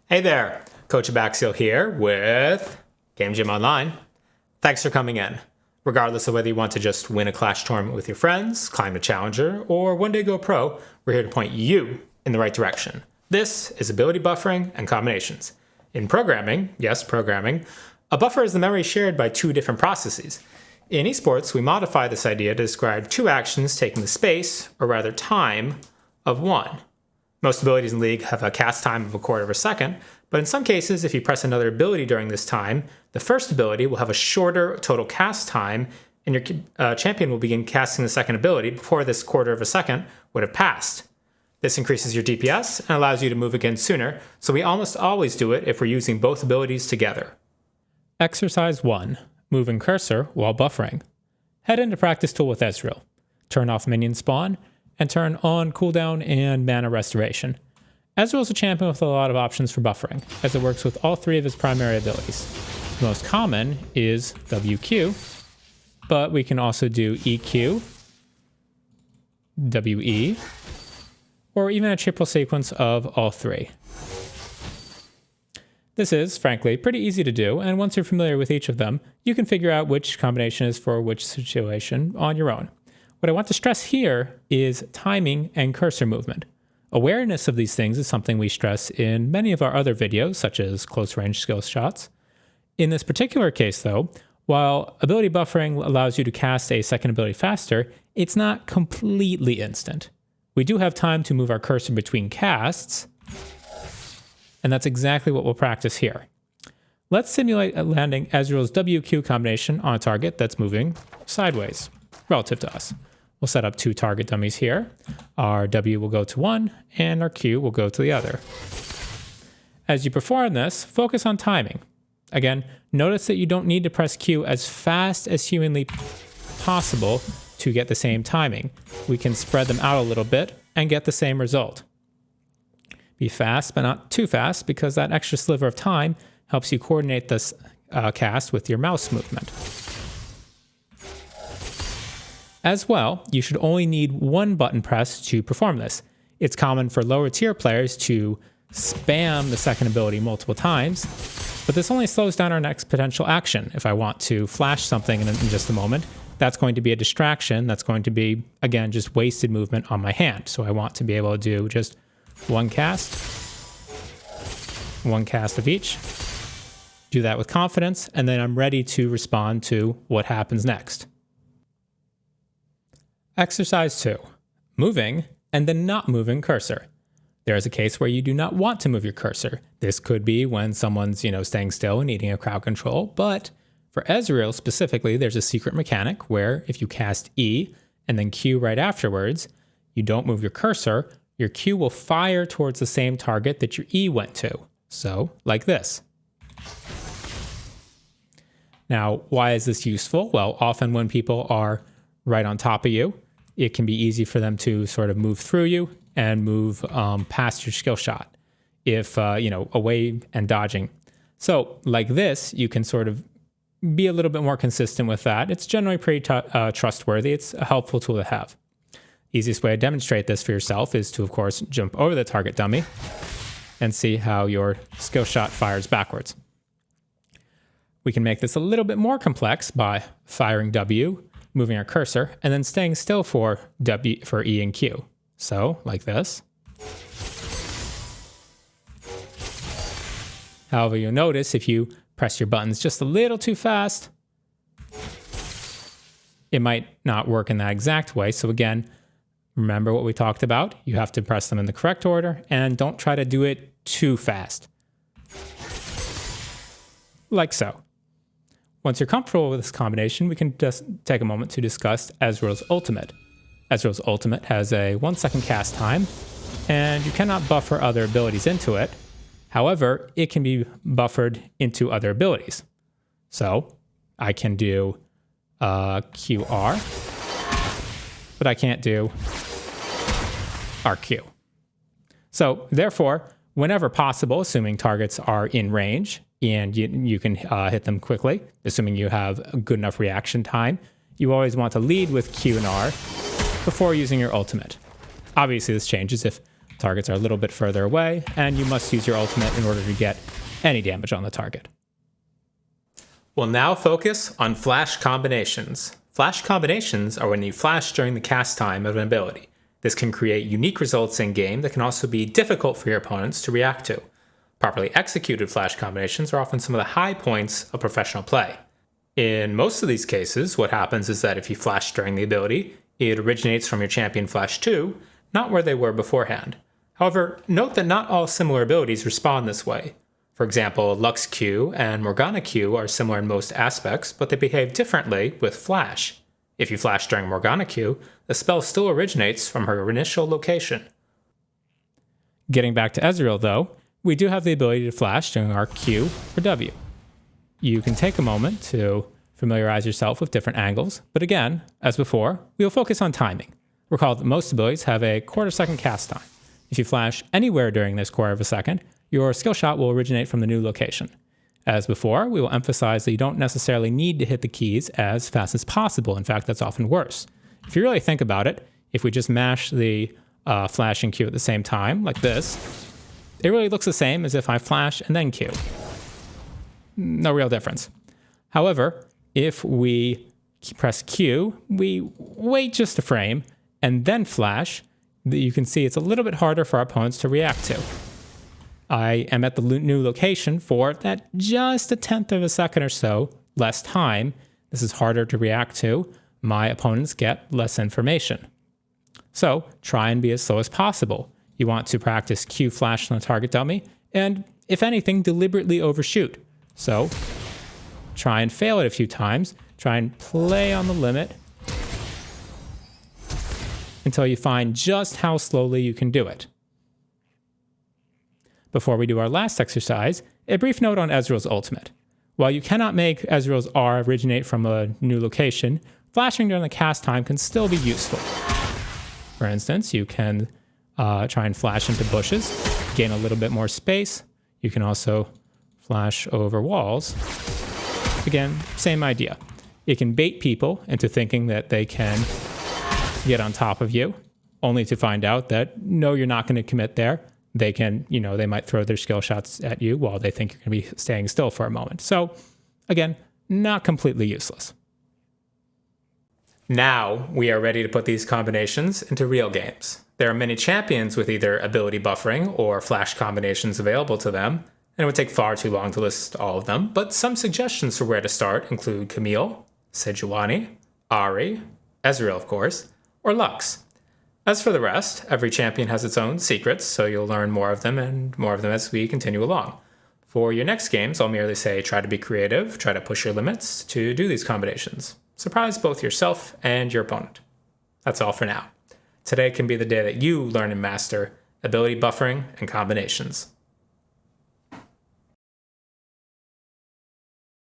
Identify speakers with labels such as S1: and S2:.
S1: Hey there, Coach Abaxial here with Game Gym Online. Thanks for coming in. Regardless of whether you want to just win a Clash tournament with your friends, climb a challenger, or one day go pro, we're here to point you in the right direction. This is ability buffering and combinations. In programming, yes, programming, a buffer is the memory shared by two different processes. In esports, we modify this idea to describe two actions taking the space, or rather time, of one. Most abilities in League have a cast time of a quarter of a second, but in some cases, if you press another ability during this time, the first ability will have a shorter total cast time, and your champion will begin casting the second ability before this quarter of a second would have passed. This increases your DPS and allows you to move again sooner, so we almost always do it if we're using both abilities together.
S2: Exercise 1. Moving cursor while buffering. Head into practice tool with Ezreal. Turn off minion spawn, and turn on cooldown and mana restoration. Ezreal is a champion with a lot of options for buffering, as it works with all three of his primary abilities. The most common is WQ, but we can also do EQ, WE, or even a triple sequence of all three. This is, frankly, pretty easy to do, and once you're familiar with each of them, you can figure out which combination is for which situation on your own. What I want to stress here is timing and cursor movement. Awareness of these things is something we stress in many of our other videos, such as close range skill shots. In this particular case, though, while ability buffering allows you to cast a second ability faster, it's not completely instant. We do have time to move our cursor between casts, and that's exactly what we'll practice here. Let's simulate landing Ezreal's WQ combination on a target that's moving sideways relative to us. We'll set up two target dummies here. Our W will go to one, and our Q will go to the other. As you perform this, focus on timing. Again, notice that you don't need to press Q as fast as humanly possible to get the same timing. We can spread them out a little bit and get the same result. Be fast, but not too fast, because that extra sliver of time helps you coordinate this cast with your mouse movement. As well, you should only need one button press to perform this. It's common for lower tier players to spam the second ability multiple times, but this only slows down our next potential action. If I want to flash something in just a moment, that's going to be a distraction. That's going to be, again, just wasted movement on my hand. So I want to be able to do just one cast of each, do that with confidence, and then I'm ready to respond to what happens next. Exercise 2. Moving and then not moving cursor. There is a case where you do not want to move your cursor. This could be when someone's, staying still and needing a crowd control, but for Ezreal specifically, there's a secret mechanic where if you cast E and then Q right afterwards, you don't move your cursor, your Q will fire towards the same target that your E went to. So, like this. Now, why is this useful? Well, often when people are right on top of you, it can be easy for them to sort of move through you and move past your skill shot if, away and dodging. So like this, you can sort of be a little bit more consistent with that. It's generally pretty trustworthy. It's a helpful tool to have. Easiest way to demonstrate this for yourself is to, of course, jump over the target dummy and see how your skill shot fires backwards. We can make this a little bit more complex by firing W, moving our cursor, and then staying still for E and Q. So, like this. However, you'll notice if you press your buttons just a little too fast, it might not work in that exact way. So again, remember what we talked about. You have to press them in the correct order, and don't try to do it too fast. Like so. Once you're comfortable with this combination, we can just take a moment to discuss Ezreal's ultimate. Ezreal's ultimate has a 1 second cast time, and you cannot buffer other abilities into it. However, it can be buffered into other abilities. So I can do QR, but I can't do RQ. So therefore, whenever possible, assuming targets are in range, and you can hit them quickly, assuming you have a good enough reaction time, you always want to lead with Q and R before using your ultimate. Obviously, this changes if Targets are a little bit further away, and you must use your ultimate in order to get any damage on the target.
S1: We'll now focus on flash combinations. Flash combinations are when you flash during the cast time of an ability. This can create unique results in-game that can also be difficult for your opponents to react to. Properly executed flash combinations are often some of the high points of professional play. In most of these cases, what happens is that if you flash during the ability, it originates from your champion flash 2, not where they were beforehand. However, note that not all similar abilities respond this way. For example, Lux Q and Morgana Q are similar in most aspects, but they behave differently with flash. If you flash during Morgana Q, the spell still originates from her initial location.
S2: Getting back to Ezreal, though, we do have the ability to flash during our Q or W. You can take a moment to familiarize yourself with different angles, but again, as before, we will focus on timing. Recall that most abilities have a quarter-second cast time. If you flash anywhere during this quarter of a second, your skill shot will originate from the new location. As before, we will emphasize that you don't necessarily need to hit the keys as fast as possible. In fact, that's often worse. If you really think about it, if we just mash the flash and Q at the same time, like this, it really looks the same as if I flash and then Q. No real difference. However, if we press Q, we wait just a frame and then flash, you can see it's a little bit harder for our opponents to react to. I am at the new location for that just a tenth of a second or so less time. This is harder to react to. My opponents get less information. So try and be as slow as possible. You want to practice Q flash on the target dummy, and if anything, deliberately overshoot. So try and fail it a few times. Try and play on the limit until you find just how slowly you can do it. Before we do our last exercise, a brief note on Ezreal's ultimate. While you cannot make Ezreal's R originate from a new location, flashing during the cast time can still be useful. For instance, you can try and flash into bushes, gain a little bit more space. You can also flash over walls. Again, same idea. It can bait people into thinking that they can get on top of you, only to find out that, no, you're not going to commit there. They can, they might throw their skill shots at you while they think you're going to be staying still for a moment. So, again, not completely useless.
S1: Now we are ready to put these combinations into real games. There are many champions with either ability buffering or flash combinations available to them, and it would take far too long to list all of them, but some suggestions for where to start include Camille, Sejuani, Ahri, Ezreal of course, or Lux. As for the rest, every champion has its own secrets, so you'll learn more of them and more of them as we continue along. For your next games, I'll merely say try to be creative, try to push your limits to do these combinations. Surprise both yourself and your opponent. That's all for now. Today can be the day that you learn and master ability buffering and combinations.